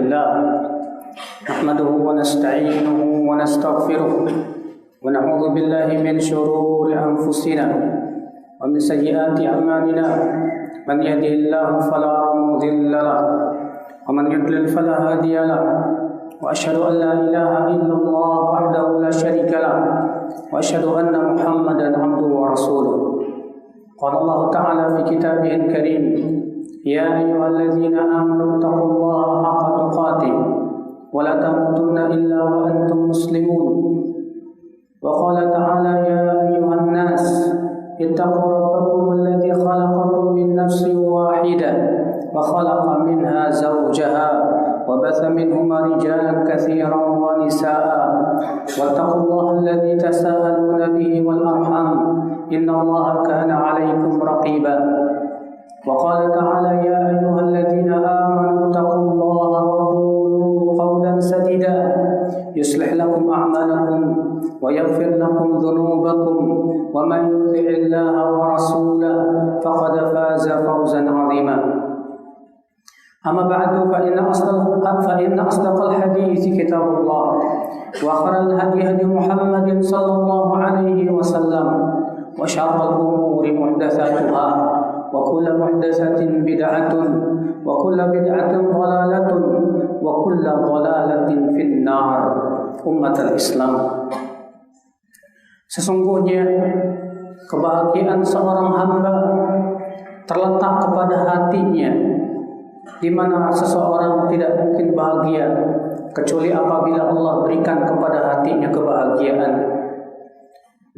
لله نحمده ونستعينه ونستغفره ونعوذ بالله من شرور أنفسنا ومن سيئات أعمالنا من يهده الله فلا مضل له ومن يضلل فلا هادي له وأشهد أن لا إله إلا الله وحده لا شريك له وأشهد أن محمدا عبده ورسوله. قال الله تعالى في كتابه الكريم: يا أيها الذين آمنوا اتقوا الله حق تقاته ولا تموتن إلا وأنتم مسلمون. وقال تعالى: يا أيها الناس اتقوا ربكم الذي خلقكم من نفس واحدة وخلق منها زوجها وبث منهما رجالا كثيرا ونساء واتقوا الله الذي تساءلون به والأرحام إن الله كان عليكم رقيبا. وقال تعالى: يا أيها الذين آمنوا اتقوا الله وقولوا قولا سديدا يصلح لكم أعمالكم ويغفر لكم ذنوبكم ومن يطع الله ورسوله فقد فاز فوزا عظيما. أما بعد فإن أصدق الحديث كتاب الله وخير الهدي هدي محمد صلى الله عليه وسلم وشر الأمور محدثاتها وكل محدثة بدعة وكل بدعة ضلالة وكل ضلالة في النار. Umat Islam, sesungguhnya kebahagiaan seorang hamba terletak kepada hatinya, di mana seseorang tidak mungkin bahagia kecuali apabila Allah berikan kepada hatinya kebahagiaan.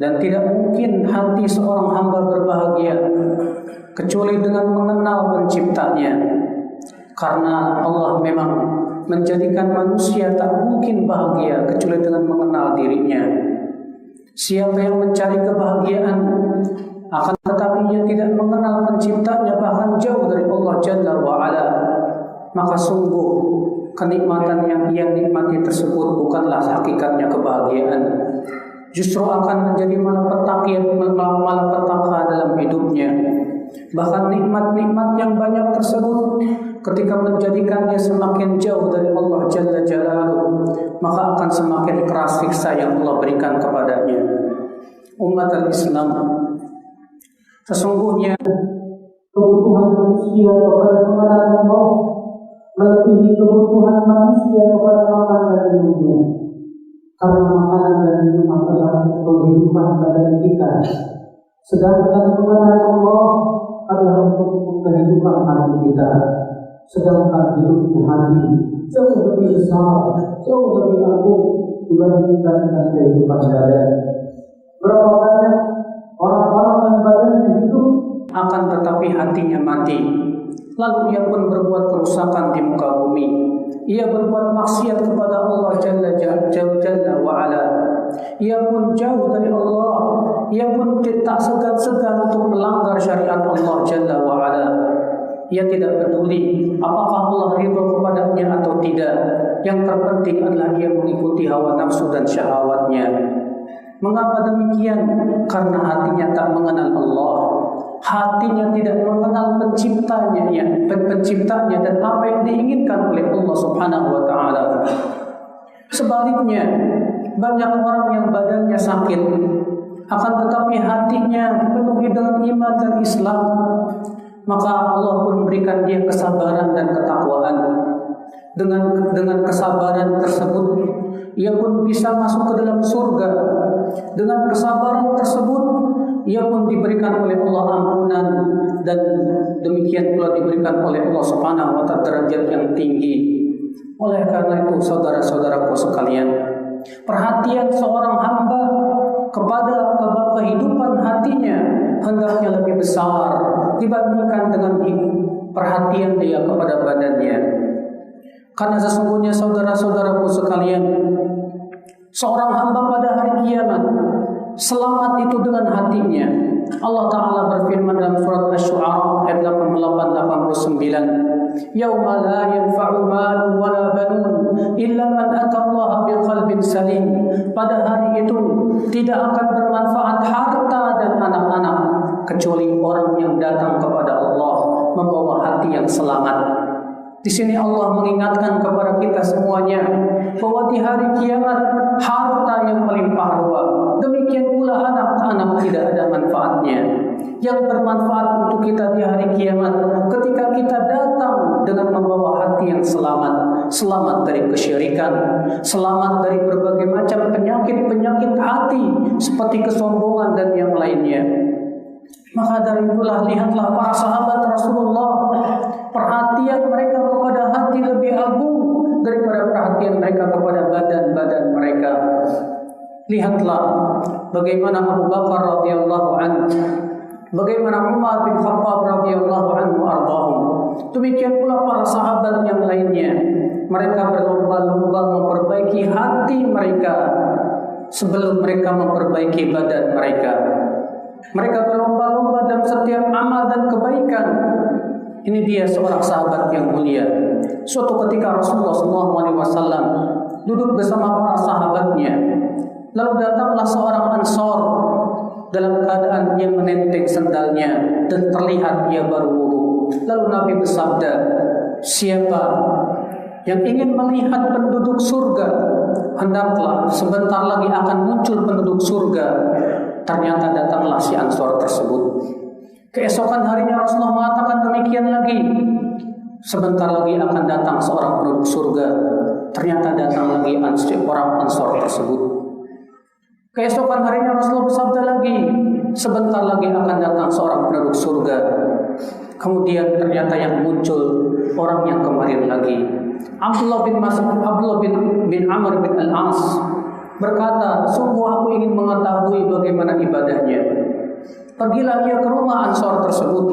Dan tidak mungkin hati seorang hamba berbahagia kecuali dengan mengenal penciptanya. Karena Allah memang menjadikan manusia tak mungkin bahagia kecuali dengan mengenal dirinya. Siapa yang mencari kebahagiaan akan tetapi ia tidak mengenal penciptanya, bahkan jauh dari Allah Jalla wa'ala, maka sungguh kenikmatan yang ia nikmati tersebut bukanlah hakikatnya kebahagiaan. Justru akan menjadi malapetaka dalam hidupnya. Bahkan nikmat-nikmat yang banyak tersebut ketika menjadikannya semakin jauh dari Allah Jalla Jalaluhu, maka akan semakin keras siksa yang Allah berikan kepadanya. Umat Islam, sesungguhnya kebutuhan manusia kepada pengenalan Allah melebihi kebutuhan manusia kepada makan dan minumnya. Karena makanan dan minuman adalah kehidupan badan kita, sedangkan pengenalan Allah adalah untuk kehidupan hati kita. Sedangkan hidupnya hati jauh lebih besar, jauh lebih agung dibandingkan dengan kehidupan badan. Berapa banyak orang-orang yang badannya hidup akan tetapi hatinya mati. Lalu ia pun berbuat kerusakan di muka bumi. Ia berbuat maksiat kepada Allah Jalla wa'ala. Ia pun jauh dari Allah. Ia pun tak segan-segan untuk melanggar syariat Allah Jalla wa'ala. Ia tidak peduli apakah Allah ridha kepadanya atau tidak. Yang terpenting adalah ia mengikuti hawa nafsu dan syahwatnya. Mengapa demikian? Karena hatinya tak mengenal Allah. Hatinya tidak mengenal penciptanya dan apa yang diinginkan oleh Allah Subhanahu wa taala. Sebaliknya, banyak orang yang badannya sakit akan tetapi hatinya dipenuhi dengan iman dan Islam, maka Allah pun memberikan dia kesabaran dan ketakwaan. Dengan kesabaran tersebut ia pun bisa masuk ke dalam surga. Dengan kesabaran tersebut ia pun diberikan oleh Allah ampunan, dan demikian pula diberikan oleh Allah Subhanahu wa taala derajat yang tinggi. Oleh karena itu, saudara-saudaraku sekalian, perhatian seorang hamba kepada kehidupan hatinya hendaknya lebih besar dibandingkan dengan perhatian dia kepada badannya. Karena sesungguhnya saudara-saudaraku sekalian, seorang hamba pada hari kiamat selamat itu dengan hatinya. Allah Ta'ala berfirman dalam surat Asy-Syu'ara ayat 88-89, "Yauma la yanfa'u malun wa la banun illa man atallaha biqalbin salim." Pada hari itu tidak akan bermanfaat harta dan anak-anak kecuali orang yang datang kepada Allah membawa hati yang selamat. Di sini Allah mengingatkan kepada kita semuanya bahwa di hari kiamat harta yang melimpah ruah, demikian pula anak-anak tidak ada manfaatnya. Yang bermanfaat untuk kita di hari kiamat ketika kita datang dengan membawa hati yang selamat, selamat dari kesyirikan, selamat dari berbagai macam penyakit-penyakit hati seperti kesombongan dan yang lainnya. Maka dari itulah lihatlah para sahabat Rasulullah, perhatian mereka kepada hati lebih agung daripada perhatian mereka kepada badan-badan mereka. Lihatlah bagaimana Abu Bakar radhiyallahu anhu, bagaimana Umar bin Khattab radhiyallahu anhu ardhahum. Demikian pula para sahabat yang lainnya. Mereka berlomba-lomba memperbaiki hati mereka sebelum mereka memperbaiki badan mereka. Mereka berlomba-lomba dalam setiap amal dan kebaikan. Ini dia seorang sahabat yang mulia. Suatu ketika Rasulullah SAW duduk bersama para sahabatnya. Lalu datanglah seorang Ansor dalam keadaan dia menenteng sendalnya dan terlihat dia baru wudu. Lalu Nabi bersabda, siapa yang ingin melihat penduduk surga, hendaklah sebentar lagi akan muncul penduduk surga. Ternyata datanglah si Ansor tersebut. Keesokan harinya Rasulullah mengatakan demikian lagi. Sebentar lagi akan datang seorang penduduk surga. Ternyata datang lagi orang Ansor tersebut. Keesokan harinya Rasulullah bersabda lagi, sebentar lagi akan datang seorang penduduk surga. Kemudian ternyata yang muncul orang yang kemarin lagi. Abdullah bin Amr bin Al-As berkata, sungguh aku ingin mengetahui bagaimana ibadahnya. Pergilah ia ke rumah Ansor tersebut,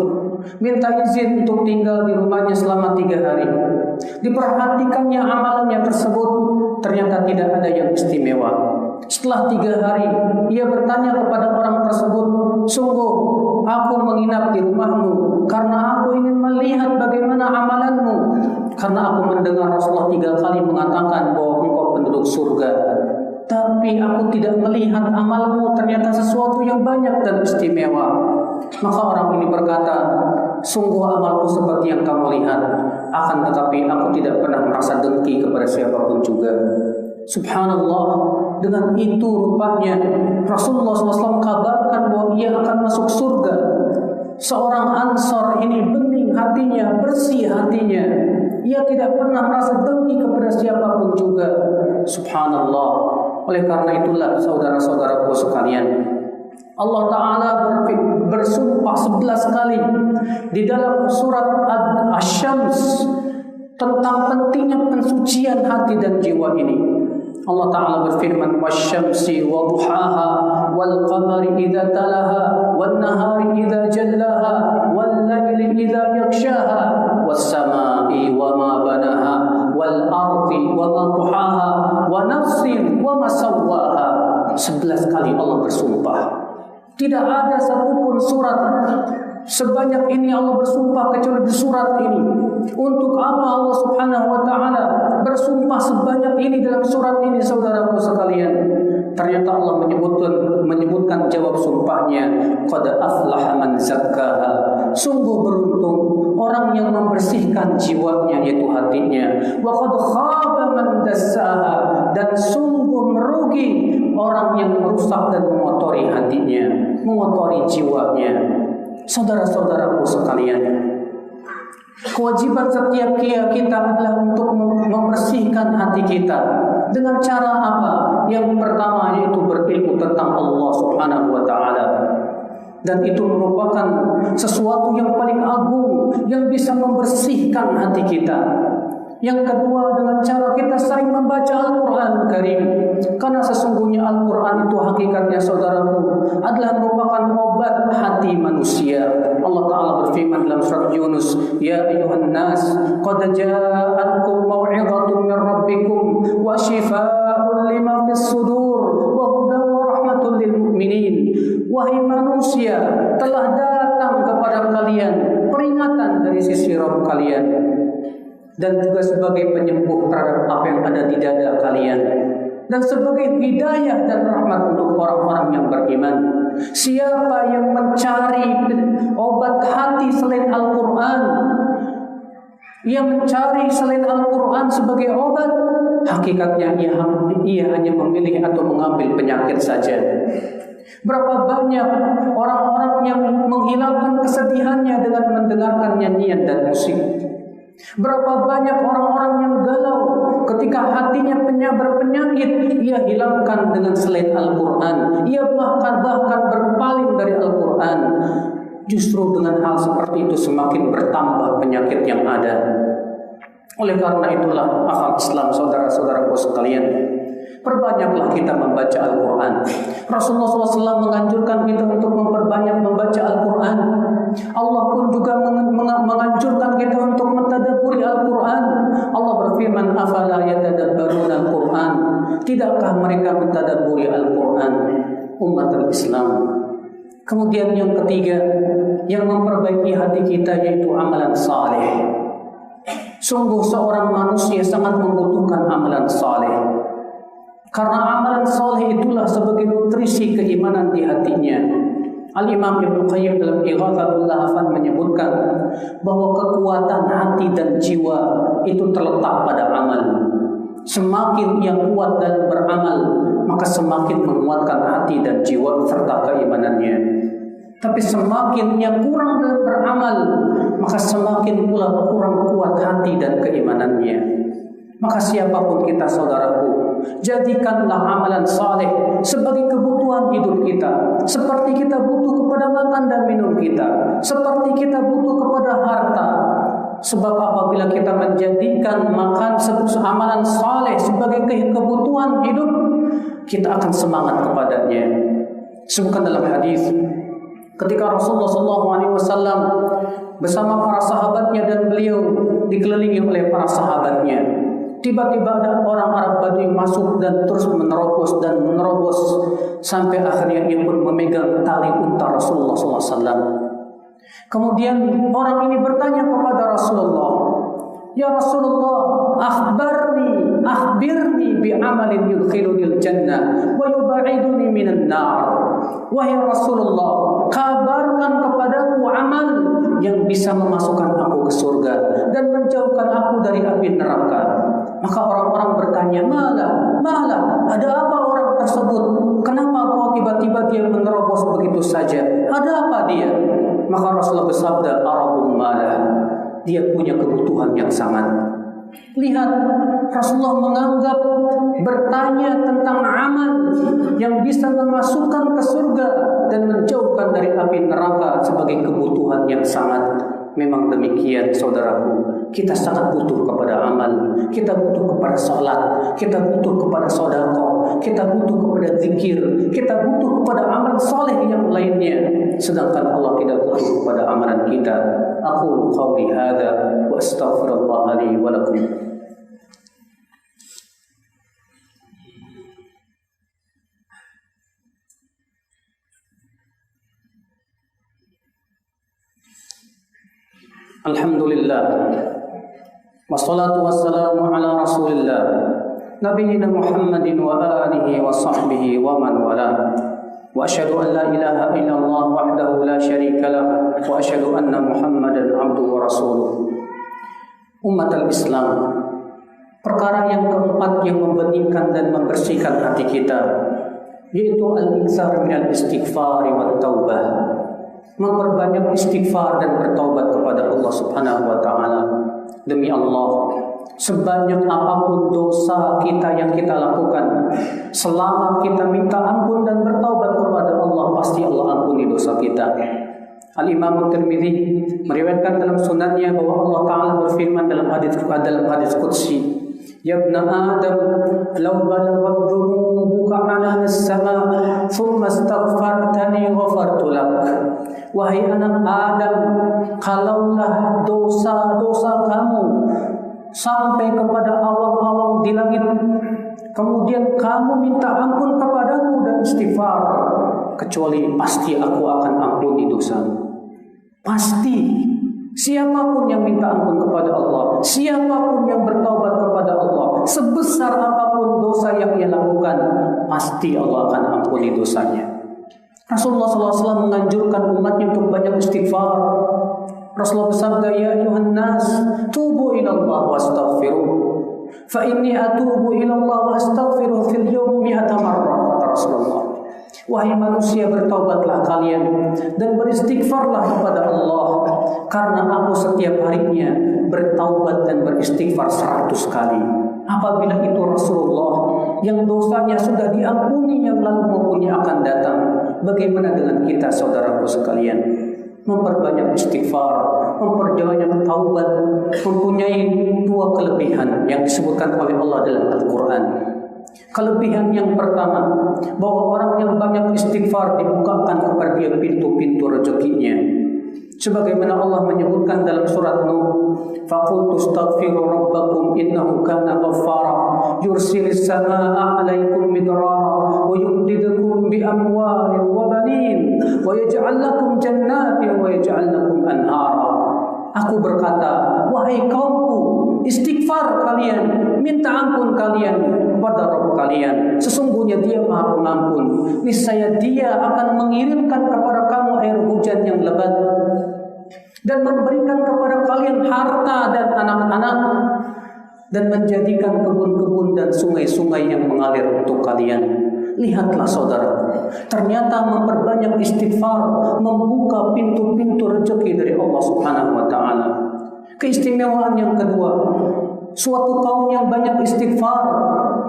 minta izin untuk tinggal di rumahnya selama 3 hari. Diperhatikannya amalannya tersebut, ternyata tidak ada yang istimewa. Setelah 3 hari, ia bertanya kepada orang tersebut, sungguh aku menginap di rumahmu karena aku ingin melihat bagaimana amalanmu. Karena aku mendengar Rasulullah 3 kali mengatakan bahwa engkau penduduk surga. Tapi aku tidak melihat amalmu, ternyata sesuatu yang banyak dan istimewa. Maka orang ini berkata, sungguh amalku seperti yang kamu lihat, akan tetapi aku tidak pernah merasa dengki kepada siapapun juga. Subhanallah, dengan itu rupanya Rasulullah SAW kabarkan bahwa ia akan masuk surga. Seorang Ansor ini bening hatinya, bersih hatinya. Ia tidak pernah merasa dengki kepada siapapun juga. Subhanallah. Oleh karena itulah saudara-saudaraku sekalian, Allah Ta'ala bersumpah 11 kali di dalam surat Asy-Syams tentang pentingnya pensucian hati dan jiwa ini. Allah Ta'ala berfirman, wasyamsi wa duhaha wal qamari idza talaha wan nahari idza jallaha wal laili idza yaghshaha was samai wa ma banaha wal ardi wa ma duhaha wa nafsin wa ma sawwaha. 11 kali Allah bersumpah. Tidak ada satupun surat sebanyak ini Allah bersumpah kecuali di surat ini. Untuk apa Allah Subhanahu wa Ta'ala bersumpah sebanyak ini dalam surat ini, saudaraku sekalian? Ternyata Allah menyebutkan jawab sumpahnya, qad aflaha man zakkaha. Sungguh beruntung orang yang membersihkan jiwanya, yaitu hatinya. Wa qad khaba man dassaha. Dan sungguh merugi orang yang merusak dan mengotori hatinya, mengotori jiwanya. Saudara-saudaraku sekalian, kewajiban setiap kita adalah untuk membersihkan hati kita. Dengan cara apa? Yang pertama yaitu berilmu tentang Allah Subhanahu wa Ta'ala. Dan itu merupakan sesuatu yang paling agung yang bisa membersihkan hati kita. Yang kedua, dengan cara kita sering membaca Al-Quran Karim. Karena sesungguhnya Al-Quran itu hakikatnya, saudaraku, adalah merupakan obat hati manusia. Allah Ta'ala berfirman dalam surat Yunus, ya ayuhan nas, qad ja'atkum maw'izatun min rabbikum wa shifaa'un lima fis sudur wa hudan wa rahmatun lil mu'minin. Wahai manusia, telah datang kepada kalian peringatan dari sisi Rabb kalian, dan juga sebagai penyembuh terhadap apa yang ada di dada kalian, dan sebagai hidayah dan rahmat untuk orang-orang yang beriman. Siapa yang mencari obat hati selain Al-Quran, Ia mencari selain Al-Quran sebagai obat. Hakikatnya ia hanya memilih atau mengambil penyakit saja. Berapa banyak orang-orang yang menghilangkan kesedihannya dengan mendengarkan nyanyian dan musik. Berapa banyak orang-orang yang galau ketika hatinya berpenyakit, ia hilangkan dengan selain Al-Quran. Ia bahkan berpaling dari Al-Quran. Justru dengan hal seperti itu semakin bertambah penyakit yang ada. Oleh karena itulah akal Islam, saudara-saudaraku sekalian, perbanyaklah kita membaca Al-Quran. Rasulullah SAW menganjurkan kita untuk memperbanyak membaca Al-Quran. Allah pun juga menganjurkan kita untuk mentadabburi Al-Quran. Allah berfirman, afala yatadabbaruna Al-Quran. Tidakkah mereka mentadabburi Al-Quran? Umat Islam. Kemudian yang ketiga, yang memperbaiki hati kita yaitu amalan saleh. Sungguh seorang manusia sangat membutuhkan amalan saleh. Karena amalan saleh itulah sebagai nutrisi keimanan di hatinya. Al-Imam Ibnu Qayyim dalam Ighathatul Lahfan menyebutkan bahwa kekuatan hati dan jiwa itu terletak pada amal. Semakin yang kuat dan beramal, maka semakin menguatkan hati dan jiwa serta keimanannya. Tapi semakin yang kurang dan beramal, maka semakin pula kurang kuat hati dan keimanannya. Maka siapapun kita, saudaraku, jadikanlah amalan saleh sebagai kebutuhan hidup kita. Seperti kita butuh kepada makan dan minum kita, seperti kita butuh kepada harta. Sebab apabila kita menjadikan amalan saleh sebagai kebutuhan hidup, kita akan semangat kepadanya. Sebutkan dalam hadis, ketika Rasulullah SAW bersama para sahabatnya dan beliau dikelilingi oleh para sahabatnya, tiba-tiba ada orang Arab Badui masuk dan terus menerobos sampai akhirnya ia pun memegang tali unta Rasulullah SAW. Kemudian orang ini bertanya kepada Rasulullah, "Ya Rasulullah, akhbirni bi'amalin yudkhilunil jannah wa yub'iduni minan nar." Wahai Rasulullah, kabarkan kepadaku amal yang bisa memasukkan aku ke surga dan menjauhkan aku dari api neraka. Maka orang-orang bertanya, malah, ada apa orang tersebut? Kenapa kau tiba-tiba dia menerobos begitu saja? Ada apa dia? Maka Rasulullah bersabda, Arabun malah, dia punya kebutuhan yang sangat. Lihat, Rasulullah menganggap bertanya tentang amal yang bisa memasukkan ke surga dan menjauhkan dari api neraka sebagai kebutuhan yang sangat. Memang demikian, saudaraku. Kita sangat butuh kepada amal. Kita butuh kepada salat. Kita butuh kepada sedekah. Kita butuh kepada zikir. Kita butuh kepada amal saleh yang lainnya. Sedangkan Allah tidak butuh kepada amalan kita. Aku qauli hadza wa astaghfirullah li wa lakum. Alhamdulillah, wassalatu wassalamu ala rasulillah nabiyina Muhammadin wa alihi wa sahbihi wa man wala. Wa asyhadu an la ilaha illallah wahdahu la syarika lah wa asyhadu anna Muhammadan abduhu wa rasuluh. Umat al-Islam, perkara yang keempat yang membeningkan dan membersihkan hati kita yaitu al-iktsar minal istighfar wa taubah. Memperbanyak istighfar dan bertaubat kepada Allah Subhanahu wa taala. Demi Allah, sebanyak apapun dosa kita yang kita lakukan, selama kita minta ampun dan bertaubat kepada Allah, pasti Allah ampuni dosa kita. Al-Imam Tirmidzi meriwayatkan dalam sunannya bahwa Allah Ta'ala berfirman dalam hadis qudsi, Ya ibna Adam, law balaghat dhunubuka 'ala as-sama' thumma astaghfartani ghafartu lak. Wahai anak Adam, kalaulah dosa-dosa kamu sampai kepada awang-awang di langit, kemudian kamu minta ampun kepadaku dan istighfar, kecuali pasti aku akan ampuni dosamu. Pasti. Siapapun yang minta ampun kepada Allah, siapapun yang bertaubat kepada Allah, sebesar apapun dosa yang ia lakukan, pasti Allah akan ampuni dosanya. Rasulullah SAW menganjurkan umatnya untuk banyak istighfar. Rasulullah bersabda, ya ayuhan nas, tubu ila Allah wastaghfiruh. Fa inni atubu ila Allah wastaghfiruh fil yawmi 100 marrah, kata Rasulullah. Wahai manusia, bertaubatlah kalian dan beristighfarlah kepada Allah, karena aku setiap harinya bertaubat dan beristighfar 100 kali. Apabila itu Rasulullah yang dosanya sudah diampuni yang lalu maupun yang akan datang, bagaimana dengan kita saudaraku sekalian? Memperbanyak istighfar, memperbanyak taubat, mempunyai dua kelebihan yang disebutkan oleh Allah dalam Al-Quran. Kelebihan yang pertama, bahwa orang yang banyak istighfar dibukakan kepada dia pintu-pintu rezekinya. Sebagaimana Allah menyebutkan dalam surat Nuh, faqultu astaghfiru rabbakum innahu kana ghaffara yursilis samaa'a 'alaikum midrara wa yumdidukum bi amwalin wa banin wa yaj'al lakum jannatin wa yaj'al lakum anhara. Aku berkata, wahai kaumku, istighfar kalian, minta ampun kalian kepada Rabb kalian. Sesungguhnya Dia Maha Pengampun. Niscaya Dia akan mengirimkan kepada kamu air hujan yang lebat dan memberikan kepada kalian harta dan anak-anak, dan menjadikan kebun-kebun dan sungai-sungai yang mengalir untuk kalian. Lihatlah saudara, ternyata memperbanyak istighfar membuka pintu-pintu rezeki dari Allah Subhanahu wa taala. Keistimewaan yang kedua, suatu kaum yang banyak istighfar,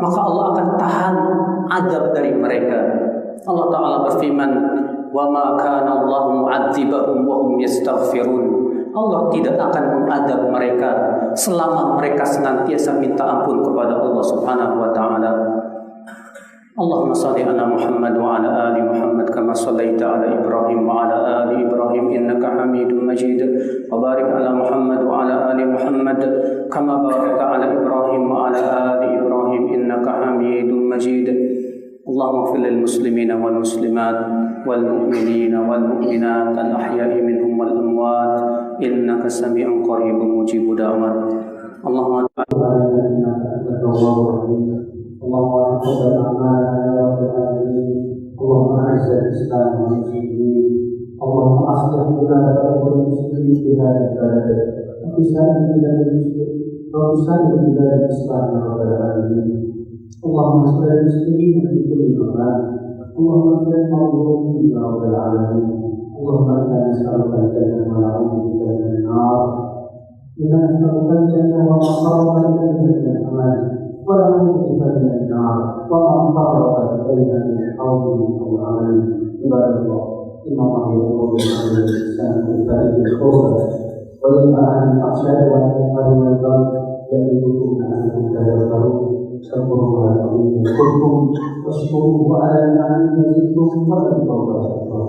maka Allah akan tahan azab dari mereka. Allah taala berfirman, "Wa ma kana Allahu mu'adzibahum wa hum yastaghfirun." Allah tidak akan mengadab mereka selama mereka senantiasa minta ampun kepada Allah Subhanahu wa taala. Allahumma salli ala Muhammad wa ala ali Muhammad kama sallaita ala Ibrahim wa ala ali Ibrahim innaka Hamidum Majid. Wa barik ala Muhammad wa ala ali Muhammad kama barakta ala Ibrahim wa ala ali Ibrahim innaka Hamidum Majid. Allahumma ighfir lil muslimina wal muslimat wal mu'minina wal mu'minat al ahya'i minhum wal amwat innaka sami'un qaribun mujibud da'wat. Allahumma اللهم تقبل أعمالنا يا رب العالمين. اللهم أعز الإسلام والمسلمين. اللهم أصلح ولاة أمور المسلمين في هذا البلد وفي سائر بلاد المسلمين وفي سائر بلاد الإسلام يا رب العالمين. اللهم اغفر للمسلمين في كل مكان. اللهم اغفر للمظلومين يا رب العالمين. اللهم إنا نسألك الجنة ونعوذ بك من النار. إنا نسألك الجنة وما قرب إليها من الأمان ونعوذ بك من النار وما فرق بين من قول او عمل. عباد الله، ان الله يامر بالعدل والاحسان وايتاء ذي القربى وينهى عن الفحشاء والمنكر والبغي يعظكم لعلكم تذكرون. اذكروا الله العظيم يذكركم واشكروه على نعمه يزدكم ولذكر الله اكبر.